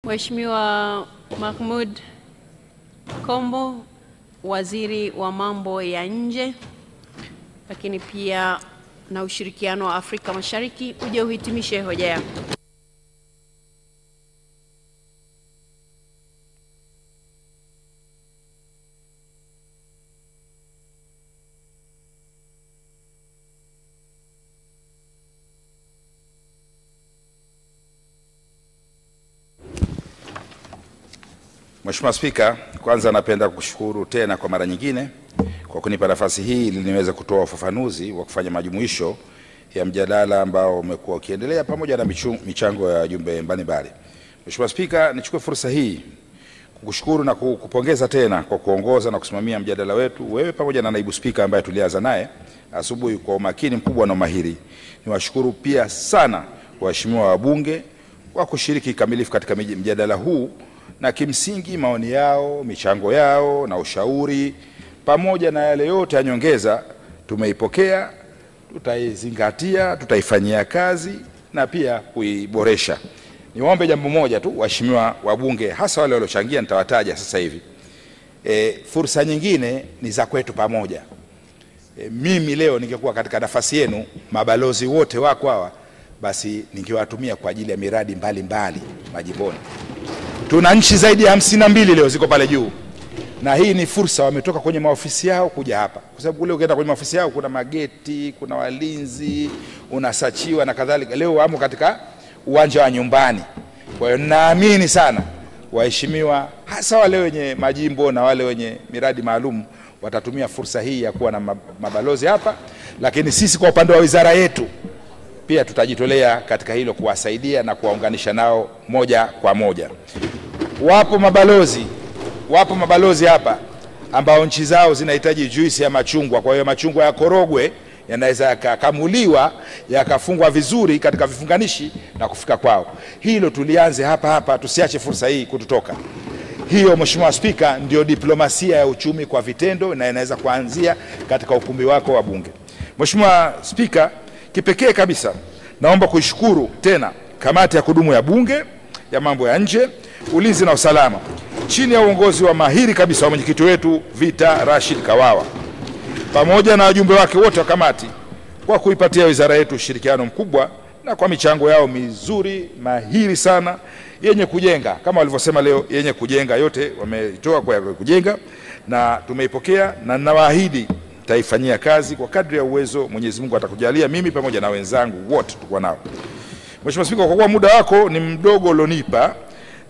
Mheshimiwa Mahmoud Kombo, Waziri wa Mambo ya Nje, lakini pia na ushirikiano wa Afrika Mashariki, uje uhitimishe hoja yako. Mheshimiwa Spika, kwanza napenda kukushukuru tena kwa mara nyingine kwa kunipa nafasi hii ili niweze kutoa ufafanuzi wa kufanya majumuisho ya mjadala ambao umekuwa ukiendelea pamoja na michango ya wajumbe mbalimbali. Mheshimiwa Spika, nichukue fursa hii kukushukuru na kukupongeza tena kwa kuongoza na kusimamia mjadala wetu, wewe pamoja na naibu spika ambaye tulianza naye asubuhi kwa umakini mkubwa na umahiri. Niwashukuru pia sana waheshimiwa wabunge kwa kushiriki kikamilifu katika mjadala huu, na kimsingi maoni yao, michango yao na ushauri pamoja na yale yote ya nyongeza tumeipokea, tutaizingatia, tutaifanyia kazi na pia kuiboresha. Niwaombe jambo moja tu waheshimiwa wabunge, hasa wale waliochangia nitawataja sasa hivi. Fursa nyingine ni za kwetu pamoja. Mimi leo ningekuwa katika nafasi yenu, mabalozi wote wako hawa, basi ningewatumia kwa ajili ya miradi mbalimbali majimboni. Tuna nchi zaidi ya 52 leo ziko pale juu, na hii ni fursa, wametoka kwenye maofisi yao kuja hapa, kwa sababu kule ukienda kwenye maofisi yao kuna mageti, kuna walinzi, unasachiwa na kadhalika. Leo wamo katika uwanja wa nyumbani. Kwa hiyo naamini sana waheshimiwa, hasa wale wenye majimbo na wale wenye miradi maalum, watatumia fursa hii ya kuwa na mabalozi hapa, lakini sisi kwa upande wa wizara yetu pia tutajitolea katika hilo kuwasaidia na kuwaunganisha nao moja kwa moja. Wapo mabalozi hapa ambao nchi zao zinahitaji juisi ya machungwa. Kwa hiyo machungwa ya korogwe yanaweza yakakamuliwa, yakafungwa vizuri katika vifunganishi na kufika kwao. Hilo tulianze hapa, tusiache fursa hii kututoka. Hiyo Mheshimiwa Spika, ndio diplomasia ya uchumi kwa vitendo, na inaweza kuanzia katika ukumbi wako wa Bunge. Mheshimiwa Spika, kipekee kabisa naomba kuishukuru tena kamati ya kudumu ya Bunge ya mambo ya nje, ulinzi na usalama chini ya uongozi wa mahiri kabisa wa mwenyekiti wetu Vita Rashid Kawawa pamoja na wajumbe wake wote wa kamati kwa kuipatia wizara yetu ushirikiano mkubwa na kwa michango yao mizuri mahiri sana yenye kujenga, kama walivyosema leo, yenye kujenga. Yote wametoa kwa kujenga na tumeipokea, na ninawaahidi taifanyia kazi kwa kadri ya uwezo Mwenyezi Mungu atakujalia, mimi pamoja na wenzangu wote tukua nao. Mheshimiwa Spika, kwa kuwa muda wako ni mdogo ulionipa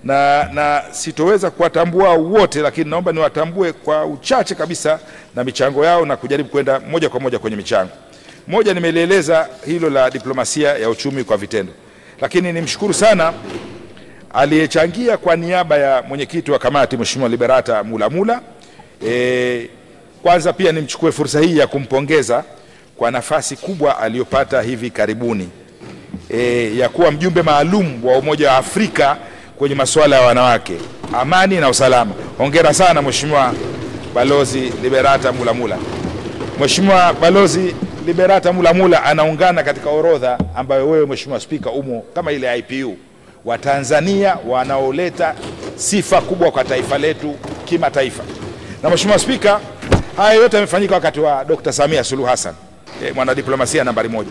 na sitoweza kuwatambua wote, lakini naomba niwatambue kwa uchache kabisa na michango yao na kujaribu kwenda moja kwa moja kwenye michango. Moja, nimelieleza hilo la diplomasia ya uchumi kwa vitendo, lakini nimshukuru sana aliyechangia kwa niaba ya mwenyekiti wa kamati Mheshimiwa Liberata Mulamula. Kwanza pia nimchukue fursa hii ya kumpongeza kwa nafasi kubwa aliyopata hivi karibuni ya kuwa mjumbe maalum wa Umoja wa Afrika kwenye masuala ya wanawake, amani na usalama. Hongera sana Mheshimiwa Balozi Liberata Mulamula. Mheshimiwa Balozi Liberata Mulamula anaungana katika orodha ambayo wewe Mheshimiwa Spika umo kama ile IPU wa Tanzania wanaoleta sifa kubwa kwa taifa letu kimataifa. Na Mheshimiwa Spika, haya yote yamefanyika wakati wa Dr. Samia Suluhu Hassan, mwanadiplomasia nambari 1.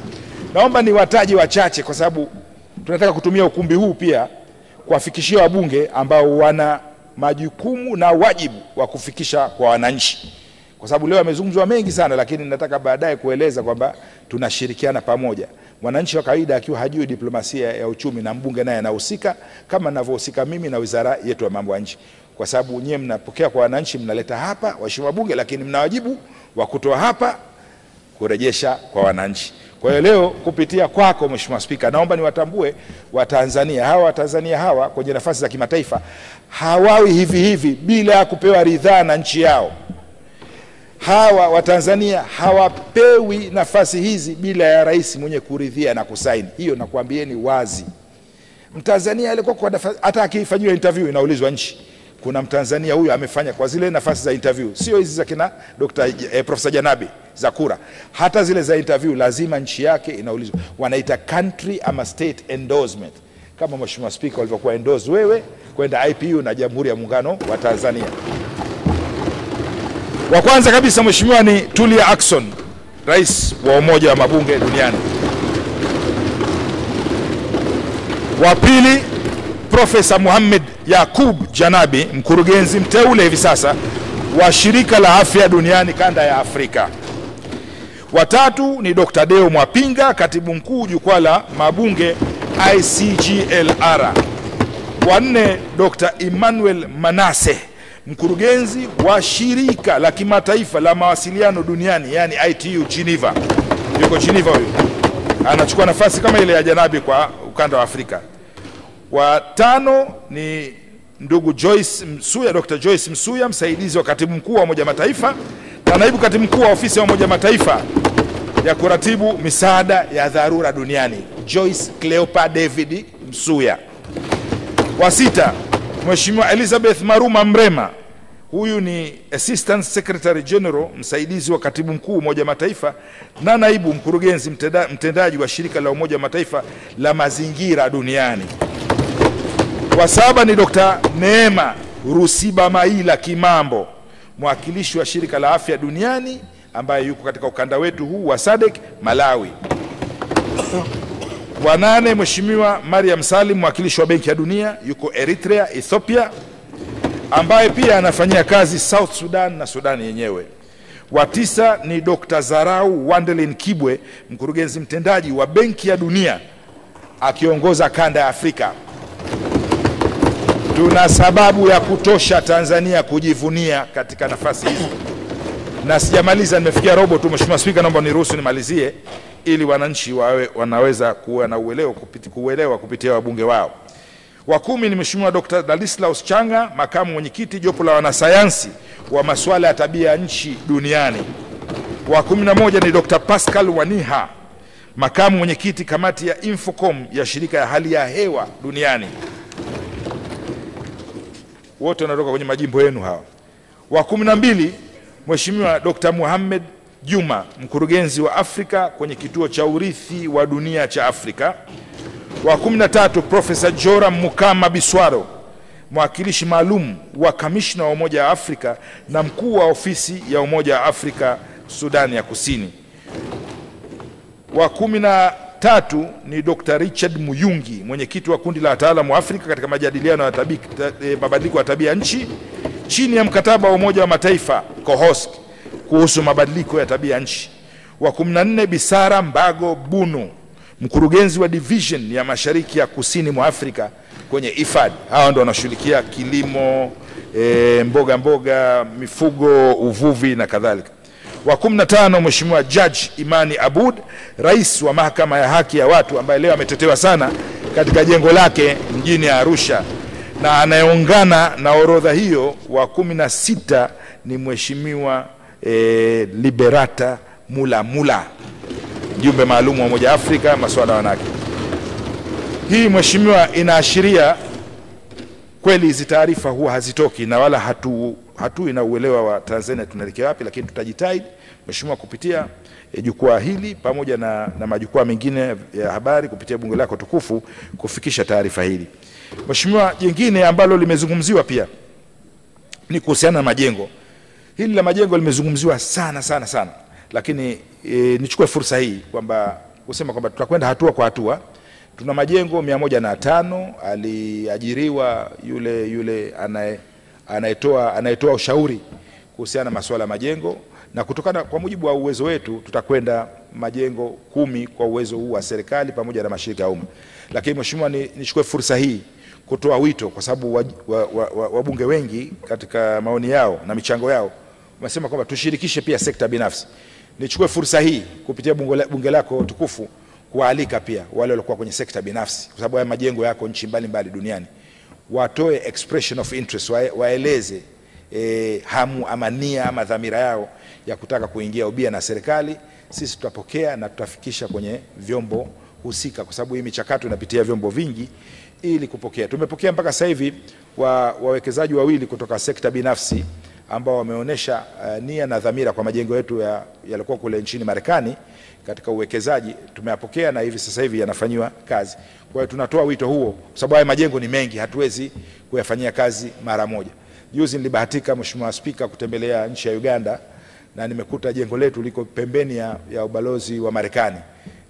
Naomba niwataje wachache kwa sababu tunataka kutumia ukumbi huu pia kuwafikishia wabunge ambao wana majukumu na wajibu wa kufikisha kwa wananchi. Kwa sababu leo yamezungumzwa mengi sana, lakini nataka baadaye kueleza kwamba tunashirikiana pamoja. Mwananchi wa kawaida akiwa hajui diplomasia ya uchumi, na mbunge naye anahusika kama ninavyohusika mimi na wizara yetu ya mambo ya nje. Kwa sababu nyewe mnapokea kwa wananchi, mnaleta hapa waheshimiwa bunge, lakini mna wajibu wa kutoa hapa kurejesha kwa wananchi. Kwa hiyo leo kupitia kwako Mheshimiwa Spika, naomba niwatambue Watanzania hawa kwenye nafasi za kimataifa hawawi hivi bila ya kupewa ridhaa na nchi yao. Hawa Watanzania hawapewi nafasi hizi bila ya rais mwenye kuridhia na kusaini. Hiyo nakwambieni wazi. Mtanzania alikuwa kwa nafasi, hata akifanyiwa interview inaulizwa nchi, kuna Mtanzania huyu amefanya kwa zile nafasi za interview, sio hizi za kina Profesa Janabi za kura, hata zile za interview lazima nchi yake inaulizwa. Wanaita country ama state endorsement. kama Mheshimiwa Spika walivyokuwa endorse wewe kwenda IPU na Jamhuri ya Muungano wa Tanzania. Wa kwanza kabisa Mheshimiwa ni Tulia Ackson, rais wa Umoja wa Mabunge Duniani. Wa pili Profesa Mohamed Yakub Janabi, mkurugenzi mteule hivi sasa wa Shirika la Afya Duniani kanda ya Afrika. Wa tatu ni Dr. Deo Mwapinga, katibu mkuu jukwaa la mabunge ICGLR. Wa nne Dr. Emmanuel Manase, mkurugenzi wa shirika la kimataifa la mawasiliano duniani, yani ITU Geneva. Yuko Geneva huyo. Anachukua nafasi kama ile ya Janabi kwa ukanda wa Afrika. Wa tano ni ndugu Joyce Msuya, Dr. Joyce Msuya, msaidizi wa katibu mkuu wa Umoja Mataifa na naibu katibu mkuu wa ofisi ya Umoja Mataifa ya kuratibu misaada ya dharura duniani, Joyce Cleopa David Msuya. Wa sita Mheshimiwa Elizabeth Maruma Mrema, huyu ni Assistant Secretary General, msaidizi wa katibu mkuu wa Umoja Mataifa na naibu mkurugenzi mtendaji wa shirika la Umoja Mataifa la mazingira duniani. Wa saba ni Dr. Neema Rusibamaila Kimambo, mwakilishi wa shirika la afya duniani ambaye yuko katika ukanda wetu huu wa SADC Malawi. Wa nane Mheshimiwa Mariam Salim, mwakilishi wa Benki ya Dunia, yuko Eritrea, Ethiopia, ambaye pia anafanyia kazi South Sudan na Sudan yenyewe. Wa tisa ni Dr. Zarau Wandelin Kibwe, mkurugenzi mtendaji wa Benki ya Dunia akiongoza kanda ya Afrika. Tuna sababu ya kutosha Tanzania kujivunia katika nafasi hizo. Na sijamaliza, nimefikia robo tu Mheshimiwa Spika, naomba niruhusu nimalizie ili wananchi wanaweza kuwa na kuelewa kupitia wabunge wao. Wa kumi ni Mheshimiwa Dr. Dalislaus Changa, makamu mwenyekiti jopo la wanasayansi wa masuala ya tabia nchi duniani. Wa 11 ni Dr. Pascal Waniha, makamu mwenyekiti kamati ya Infocom ya shirika ya hali ya hewa duniani. Wote wanatoka kwenye majimbo yenu hawa. Wa 12 Mheshimiwa Dr. Mohamed Juma, mkurugenzi wa Afrika kwenye kituo cha urithi wa dunia cha Afrika. Wa 13 Profesa Joram Mukama Biswaro, mwakilishi maalum wa kamishna wa Umoja wa Afrika na mkuu wa ofisi ya Umoja wa Afrika Sudani ya Kusini. Wa 13 ni Dr. Richard Muyungi, mwenyekiti wa kundi la wataalamu wa Afrika katika majadiliano ya mabadiliko ya tabia nchi chini ya mkataba wa Umoja wa Mataifa COHOSK kuhusu mabadiliko ya tabia nchi. Wa 14 Bisara Mbago Bunu, mkurugenzi wa division ya Mashariki ya Kusini mwa Afrika kwenye IFAD. Hao ndio wanashughulikia kilimo, mboga, mifugo, uvuvi na kadhalika. Wa 15 Mheshimiwa Judge Imani Abud, rais wa Mahakama ya Haki ya Watu, ambaye leo ametetewa sana katika jengo lake mjini Arusha, na anayeungana na orodha hiyo wa 16 ni Mheshimiwa Liberata Mula, mjumbe maalum wa Umoja wa Afrika masuala ya wanawake. Hii Mheshimiwa inaashiria kweli hizi taarifa huwa hazitoki na wala hatu ina uelewa wa Tanzania tunaelekea wapi, lakini tutajitahidi Mheshimiwa kupitia jukwaa hili pamoja na majukwaa mengine ya habari kupitia bunge lako tukufu kufikisha taarifa hili. Mheshimiwa, jingine ambalo limezungumziwa pia ni kuhusiana na majengo. Hili la majengo limezungumziwa sana, lakini nichukue fursa hii kwamba kusema kwamba tutakwenda hatua kwa hatua. Tuna majengo 105, aliajiriwa yule anayetoa ushauri kuhusiana na masuala ya majengo, na kutokana kwa mujibu wa uwezo wetu tutakwenda majengo 10 kwa uwezo huu wa serikali pamoja na mashirika ya umma. Lakini Mheshimiwa, nichukue fursa hii kutoa wito, kwa sababu wabunge wengi katika maoni yao na michango yao wamesema kwamba tushirikishe pia sekta binafsi. Nichukue fursa hii kupitia bunge lako tukufu kualika pia wale waliokuwa kwenye sekta binafsi, kwa sababu haya majengo yako nchi mbalimbali duniani, watoe expression of interest, waeleze hamu ama nia ama dhamira yao ya kutaka kuingia ubia na serikali. Sisi tutapokea na tutafikisha kwenye vyombo husika, kwa sababu hii michakato inapitia vyombo vingi ili kupokea. Tumepokea mpaka sasa hivi wawekezaji wawili kutoka sekta binafsi ambao wameonyesha nia na dhamira kwa majengo yetu yalikuwa kule nchini Marekani katika uwekezaji. Tumeyapokea na hivi sasa hivi yanafanywa kazi. Kwa hiyo tunatoa wito huo kwa sababu haya majengo ni mengi, hatuwezi kuyafanyia kazi mara moja. Juzi nilibahatika, Mheshimiwa Spika, kutembelea nchi ya Uganda na nimekuta jengo letu liko pembeni ya ubalozi wa Marekani,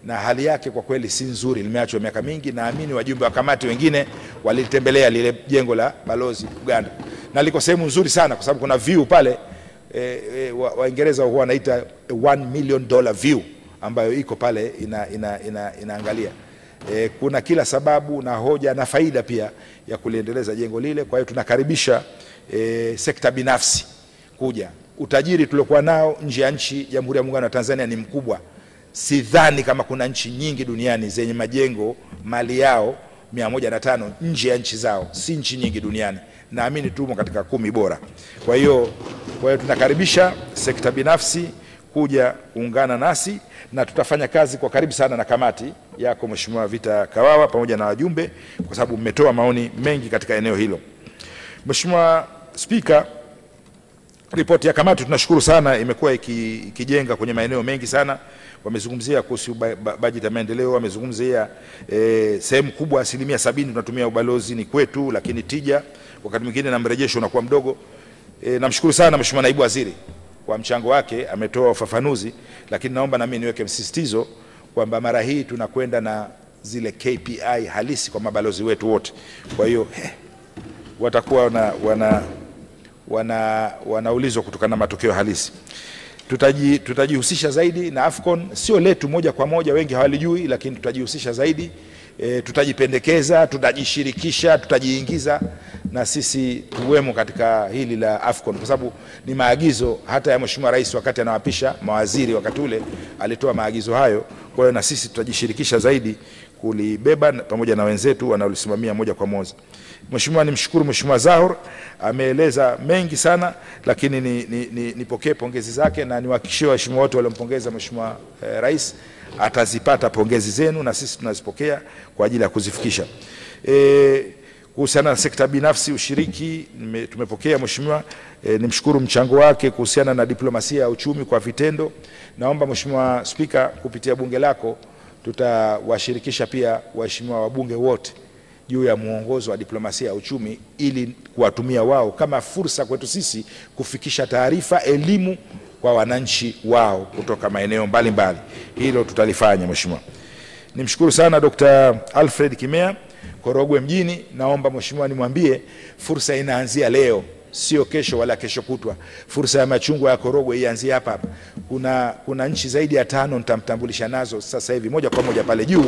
na hali yake kwa kweli si nzuri, limeachwa miaka mingi. Naamini wajumbe wa kamati wengine walitembelea lile jengo la balozi Uganda, na liko sehemu nzuri sana kwa sababu kuna view pale, Waingereza huwa wanaita $1 million view, ambayo iko pale inaangalia. Kuna kila sababu na hoja na faida pia ya kuliendeleza jengo lile. Kwa hiyo tunakaribisha sekta binafsi kuja. Utajiri tuliokuwa nao nje ya nchi, Jamhuri ya Muungano wa Tanzania, ni mkubwa. Sidhani kama kuna nchi nyingi duniani zenye majengo mali yao 105 nje ya nchi zao, si nchi nyingi duniani. Naamini tumo katika 10 bora. Kwa hiyo tunakaribisha sekta binafsi kuja kuungana nasi, na tutafanya kazi kwa karibu sana na kamati yako Mheshimiwa Vita Kawawa pamoja na wajumbe, kwa sababu mmetoa maoni mengi katika eneo hilo. Mheshimiwa Spika, ripoti ya kamati tunashukuru sana, imekuwa ikijenga kwenye maeneo mengi sana. Wamezungumzia kuhusu bajeti ya maendeleo, wamezungumzia sehemu kubwa 70% tunatumia ubalozi ni kwetu, lakini tija wakati mwingine na mrejesho unakuwa mdogo. Namshukuru sana Mheshimiwa Naibu Waziri kwa mchango wake, ametoa ufafanuzi, lakini naomba na mimi niweke msisitizo kwamba mara hii tunakwenda na zile KPI halisi kwa mabalozi wetu wote. Kwa hiyo watakuwa wanaulizwa kutokana na matokeo halisi. Tutajihusisha zaidi na AFCON, sio letu moja kwa moja, wengi hawalijui, lakini tutajihusisha zaidi. Tutajipendekeza, tutajishirikisha, tutajiingiza na sisi tuwemo katika hili la AFCON, kwa sababu ni maagizo hata ya Mheshimiwa Rais wakati anawapisha mawaziri, wakati ule alitoa maagizo hayo. Kwa hiyo na sisi tutajishirikisha zaidi kulibeba pamoja na wenzetu wanaolisimamia moja kwa moja. Mheshimiwa, nimshukuru Mheshimiwa Zahor, ameeleza mengi sana, lakini nipokee pongezi zake na niwahakikishie waheshimiwa wote waliompongeza Mheshimiwa Rais atazipata pongezi zenu na sisi tunazipokea kwa ajili ya kuzifikisha. Kuhusiana na sekta binafsi ushiriki, tumepokea Mheshimiwa, nimshukuru mchango wake kuhusiana na diplomasia ya uchumi kwa vitendo. Naomba Mheshimiwa Spika, kupitia bunge lako tutawashirikisha pia waheshimiwa wabunge wote juu ya muongozo wa diplomasia ya uchumi, ili kuwatumia wao kama fursa kwetu sisi kufikisha taarifa, elimu kwa wananchi wao kutoka maeneo mbalimbali. Hilo tutalifanya Mheshimiwa. Nimshukuru sana Dr. Alfred Kimea, Korogwe mjini. Naomba Mheshimiwa nimwambie fursa inaanzia leo, sio kesho wala kesho kutwa. Fursa ya machungwa ya Korogwe ianzie hapa hapa. Kuna nchi zaidi ya 5 nitamtambulisha nazo sasa hivi moja kwa moja pale juu,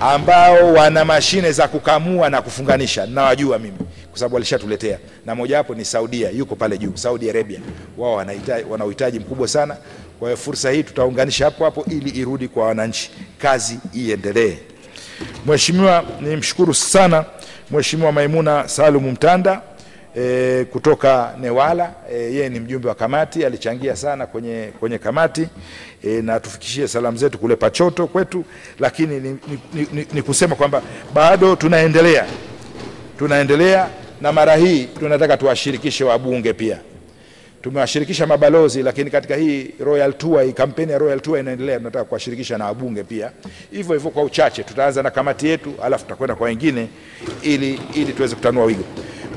ambao wana mashine za kukamua na kufunganisha. Nawajua mimi kwa sababu walishatuletea, na moja hapo ni Saudia, yuko pale juu, Saudi Arabia. Wao wana uhitaji mkubwa sana. Kwa hiyo fursa hii tutaunganisha hapo hapo ili irudi kwa wananchi, kazi iendelee. Mheshimiwa, nimshukuru sana Mheshimiwa Maimuna Salumu Mtanda kutoka Newala. Yeye ni mjumbe wa kamati, alichangia sana kwenye kamati, na tufikishie salamu zetu kule Pachoto kwetu. Lakini ni kusema kwamba bado tunaendelea na mara hii tunataka tuwashirikishe wabunge pia. Tumewashirikisha mabalozi, lakini katika hii Royal Tour, hii kampeni ya Royal Tour inaendelea, tunataka kuwashirikisha na wabunge pia. Hivyo hivyo kwa uchache, tutaanza na kamati yetu alafu tutakwenda kwa wengine ili tuweze kutanua wigo.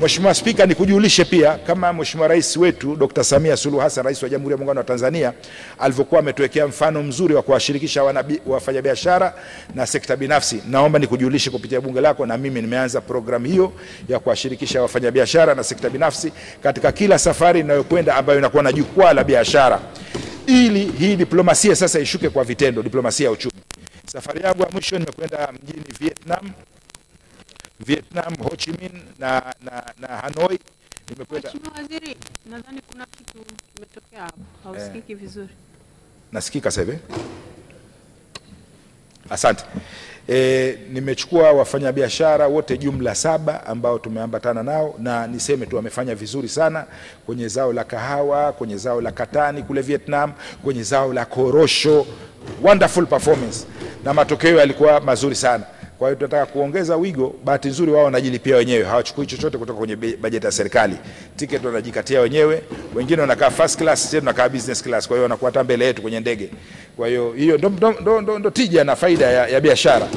Mheshimiwa Spika, nikujulishe pia kama Mheshimiwa Rais wetu Dr. Samia Suluhu Hassan, Rais wa Jamhuri ya Muungano wa Tanzania, alivyokuwa ametuwekea mfano mzuri wa kuwashirikisha wafanyabiashara na sekta binafsi. Naomba nikujulishe kupitia bunge lako, na mimi nimeanza programu hiyo ya kuwashirikisha wafanyabiashara na sekta binafsi katika kila safari inayokwenda ambayo inakuwa na jukwaa la biashara, ili hii diplomasia sasa ishuke kwa vitendo, diplomasia ya uchumi. Safari yangu ya mwisho nimekwenda mjini Vietnam, Ho Chi Minh na Hanoi. Nimekwenda. Mheshimiwa Waziri, nadhani kuna kitu kimetokea hapo. Hausikiki vizuri. Nasikika sasa hivi? Asante. Nimechukua wafanyabiashara wote jumla 7 ambao tumeambatana nao, na niseme tu wamefanya vizuri sana kwenye zao la kahawa, kwenye zao la katani kule Vietnam, kwenye zao la korosho. Wonderful performance, na matokeo yalikuwa mazuri sana. Kwa hiyo tunataka kuongeza wigo. Bahati nzuri wao wanajilipia wenyewe, hawachukui chochote kutoka kwenye bajeti ya serikali. Tiketi wanajikatia wenyewe, wengine wanakaa first class, sisi tunakaa business class, kwa hiyo wanakuwa hata mbele yetu kwenye ndege. Kwa hiyo hiyo ndo tija na faida ya biashara.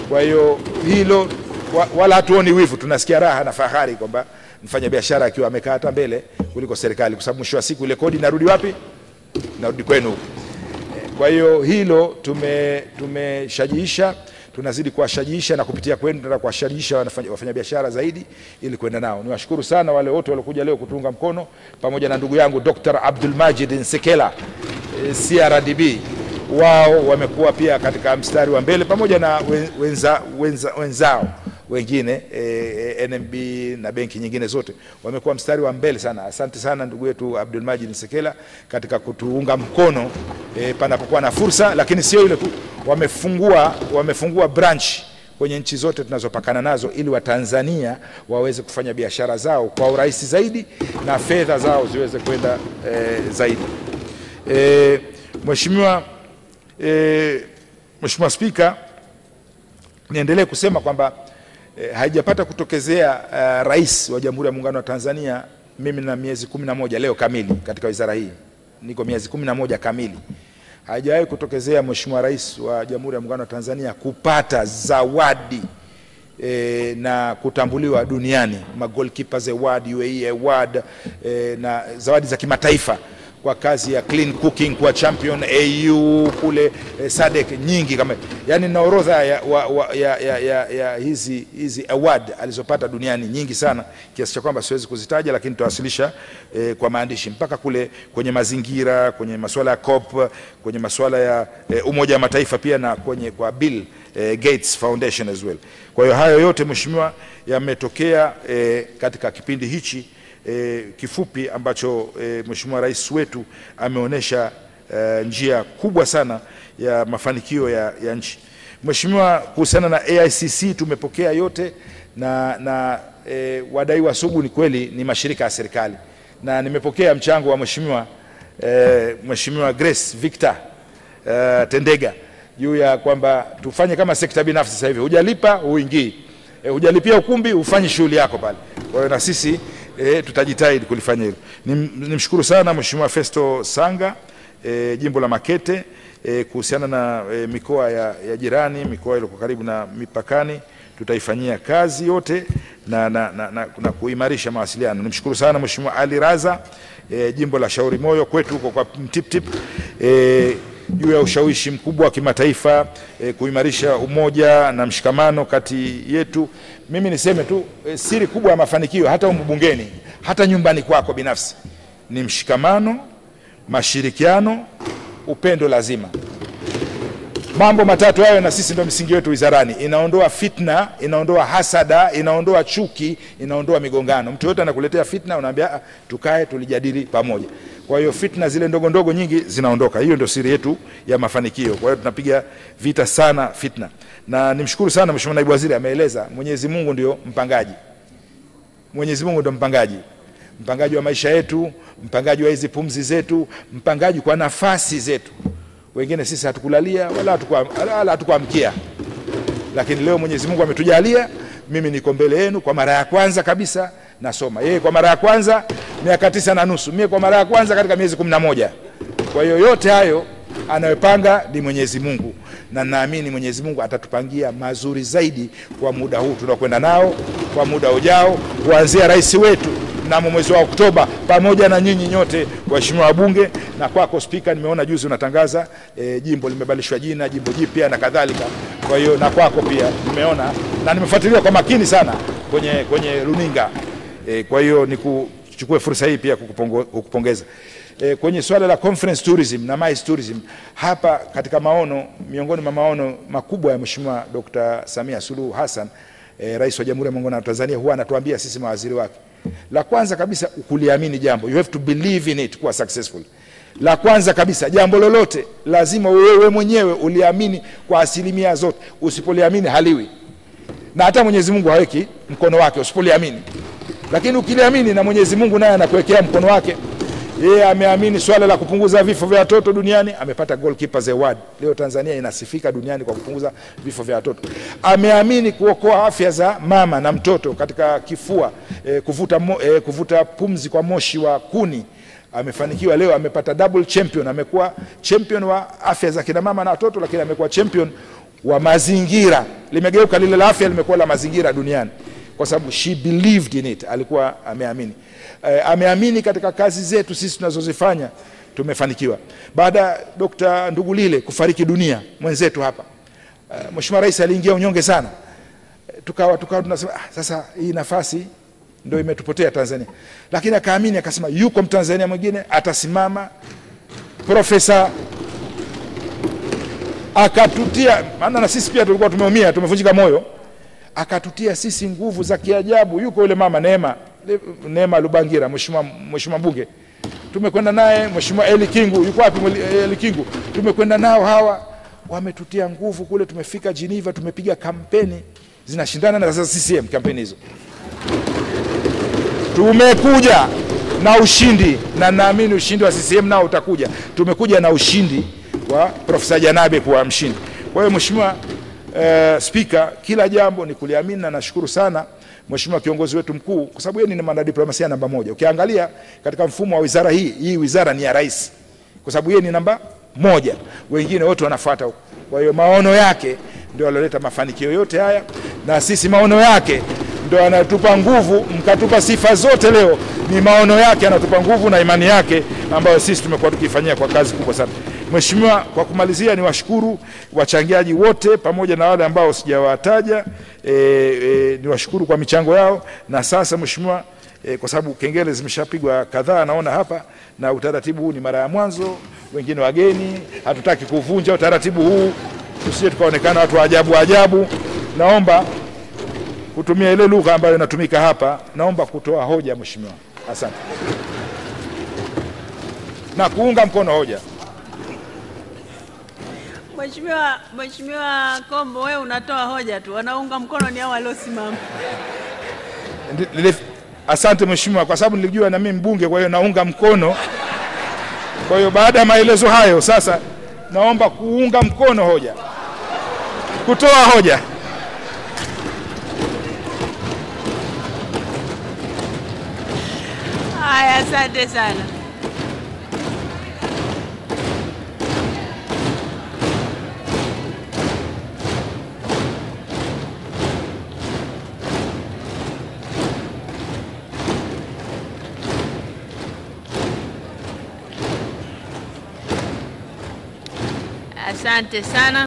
Kwa hiyo hilo wala hatuoni wivu, tunasikia raha na fahari kwamba mfanya biashara akiwa amekaa hata mbele kuliko serikali, kwa sababu mwisho wa siku ile kodi inarudi wapi? Inarudi kwenu. Kwa hiyo hilo tumeshajiisha, tunazidi kuwashajiisha, na kupitia kwenu tunataka kuwashajiisha wafanya biashara zaidi ili kwenda nao. Niwashukuru sana wale wote waliokuja leo kutunga mkono, pamoja na ndugu yangu Dr. Abdul Majid Nsekela CRDB. Wao wamekuwa pia katika mstari wa mbele pamoja na wenzao wengine NMB na benki nyingine zote wamekuwa mstari wa mbele sana. Asante sana ndugu yetu Abdul Majid Nsekela katika kutuunga mkono panapokuwa na fursa, lakini sio ile tu, wamefungua branch kwenye nchi zote tunazopakana nazo ili Watanzania waweze kufanya biashara zao kwa urahisi zaidi na fedha zao ziweze kwenda zaidi. Mheshimiwa Spika, niendelee kusema kwamba haijapata kutokezea rais wa Jamhuri ya Muungano wa Tanzania, mimi na miezi 11 leo kamili katika wizara hii, niko miezi 11 kamili, haijawahi kutokezea Mheshimiwa Rais wa Jamhuri ya Muungano wa Tanzania kupata zawadi na kutambuliwa duniani, Goalkeepers Award, UAE Award, na zawadi za kimataifa kwa kazi ya clean cooking, kwa champion AU kule SADC nyingi kama, yani na orodha ya hizi award alizopata duniani nyingi sana, kiasi cha kwamba siwezi kuzitaja, lakini tutawasilisha kwa maandishi, mpaka kule kwenye mazingira, kwenye masuala ya COP, kwenye masuala ya Umoja wa Mataifa pia, na kwa Bill Gates Foundation as well. Kwa hiyo hayo yote mheshimiwa yametokea katika kipindi hichi kifupi ambacho Mheshimiwa Rais wetu ameonesha njia kubwa sana ya mafanikio ya nchi. Mheshimiwa, kuhusiana na AICC tumepokea yote, na wadaiwa sugu ni kweli ni mashirika ya serikali, na nimepokea mchango wa Mheshimiwa Grace Victor Tendega juu ya kwamba tufanye kama sekta binafsi. Sasa hivi hujalipa huingii, hujalipia ukumbi ufanye shughuli yako pale. Kwa hiyo na sisi tutajitahidi kulifanya hilo. Nimshukuru sana Mheshimiwa Festo Sanga, jimbo la Makete, kuhusiana na mikoa ya jirani, mikoa ile karibu na mipakani, tutaifanyia kazi yote na kuimarisha mawasiliano. Nimshukuru sana Mheshimiwa Ali Raza, jimbo la Shauri Moyo kwetu huko kwa Mtiptip, juu ya ushawishi mkubwa wa kimataifa, kuimarisha umoja na mshikamano kati yetu. Mimi niseme tu siri kubwa ya mafanikio hata bungeni, hata nyumbani kwako binafsi, ni mshikamano, mashirikiano, upendo lazima. Mambo matatu hayo, na sisi ndio msingi wetu wizarani. Inaondoa fitna, inaondoa hasada, inaondoa chuki, inaondoa migongano. Mtu yote anakuletea fitna, unaambia tukae tulijadili pamoja. Kwa hiyo fitna zile ndogo ndogo nyingi zinaondoka. Hiyo ndio siri yetu ya mafanikio. Kwa hiyo tunapiga vita sana fitna. Na nimshukuru sana Mheshimiwa Naibu Waziri, ameeleza Mwenyezi Mungu ndio mpangaji. Mwenyezi Mungu ndio mpangaji. Mpangaji wa maisha yetu, mpangaji wa hizi pumzi zetu, mpangaji kwa nafasi zetu. Wengine sisi hatukulalia wala hatukuamkia. Lakini leo Mwenyezi Mungu ametujalia, mimi niko mbele yenu kwa mara ya kwanza kabisa nasoma. Yeye kwa mara ya kwanza miaka 9.5, mimi kwa mara ya kwanza katika miezi 11. Kwa hiyo yote hayo anayopanga ni Mwenyezi Mungu, na naamini Mwenyezi Mungu atatupangia mazuri zaidi kwa muda huu tunakwenda nao, kwa muda ujao, kuanzia rais wetu mnamo mwezi wa Oktoba, pamoja na nyinyi nyote waheshimiwa wabunge, na kwako Spika, nimeona juzi unatangaza jimbo limebadilishwa jina, jimbo jipya na kadhalika. Kwa hiyo na kwako pia nimeona na nimefuatilia kwa makini sana kwenye runinga. Kwa hiyo nikuchukue fursa hii pia kukupongeza. Kwenye swala la conference tourism na MICE tourism, hapa katika maono, miongoni mwa maono makubwa ya Mheshimiwa Dr. Samia Suluhu Hassan, Rais wa Jamhuri ya Muungano wa Tanzania, huwa anatuambia sisi mawaziri wake, la kwanza kabisa kuliamini jambo, you have to believe in it kuwa successful. La kwanza kabisa, jambo lolote lazima wewe mwenyewe uliamini kwa asilimia zote. Usipoliamini haliwi, na hata Mwenyezi Mungu haweki mkono wake usipoliamini. Lakini ukiliamini, na Mwenyezi Mungu naye anakuwekea mkono wake. Yeye ameamini swala la kupunguza vifo vya watoto duniani, amepata goalkeepers award. Leo Tanzania inasifika duniani kwa kupunguza vifo vya watoto. Ameamini kuokoa afya za mama na mtoto katika kifua, kuvuta pumzi kwa moshi wa kuni. Amefanikiwa, leo amepata double champion. Amekuwa champion wa afya za kina mama na watoto, lakini amekuwa champion wa mazingira. Limegeuka lile la afya, limekuwa la mazingira duniani, kwa sababu she believed in it. Alikuwa ameamini. Ameamini katika kazi zetu sisi tunazozifanya, tumefanikiwa. Baada ya Dr. Ndugulile kufariki dunia, mwenzetu hapa, Mheshimiwa Rais aliingia unyonge sana. Tukawa tunasema sasa hii nafasi ndio imetupotea Tanzania. Lakini akaamini, akasema yuko Mtanzania mwingine atasimama. Profesa akatutia, maana na sisi pia tulikuwa tumeumia, tumevunjika moyo, akatutia sisi nguvu za kiajabu. Yuko yule mama Neema Lubangira, mheshimiwa mbunge, tumekwenda naye. Mheshimiwa Eli Kingu, yuko wapi Eli Kingu? Tumekwenda nao hawa, wametutia nguvu kule. Tumefika Geneva, tumepiga kampeni zinashindana na sasa CCM kampeni hizo. Tumekuja na ushindi, na naamini ushindi wa CCM nao utakuja. Tumekuja na ushindi wa Profesa Janabe kuwa mshindi. Kwa hiyo Mheshimiwa Speaker, kila jambo ni kuliamini, na nashukuru sana Mheshimiwa kiongozi wetu mkuu, kwa sababu yeye ni mwanadiplomasia namba 1. Ukiangalia katika mfumo wa wizara hii wizara ni ya rais, kwa sababu yeye ni namba 1, wengine wote wanafuata huko. Kwa hiyo maono yake ndio alileta mafanikio yote haya, na sisi maono yake ndio anatupa nguvu. Mkatupa sifa zote leo, ni maono yake anatupa nguvu na imani yake ambayo sisi tumekuwa tukifanyia kwa kazi kubwa sana. Mheshimiwa, kwa kumalizia, ni washukuru wachangiaji wote pamoja na wale ambao sijawataja. Ni washukuru kwa michango yao. Na sasa Mheshimiwa, kwa sababu kengele zimeshapigwa kadhaa naona hapa, na utaratibu huu ni mara ya mwanzo, wengine wageni, hatutaki kuvunja utaratibu huu, tusije tukaonekana watu ajabu. Naomba kutumia ile lugha ambayo inatumika hapa, naomba kutoa hoja Mheshimiwa. Asante. Na kuunga mkono hoja. Mheshimiwa Kombo, wewe unatoa hoja tu, wanaunga mkono ni hao waliosimama. Asante Mheshimiwa, kwa sababu nilijua na mimi mbunge, kwa hiyo naunga mkono. Kwa hiyo baada ya maelezo hayo, sasa naomba kuunga mkono hoja, kutoa hoja. Haya, asante sana. Asante sana.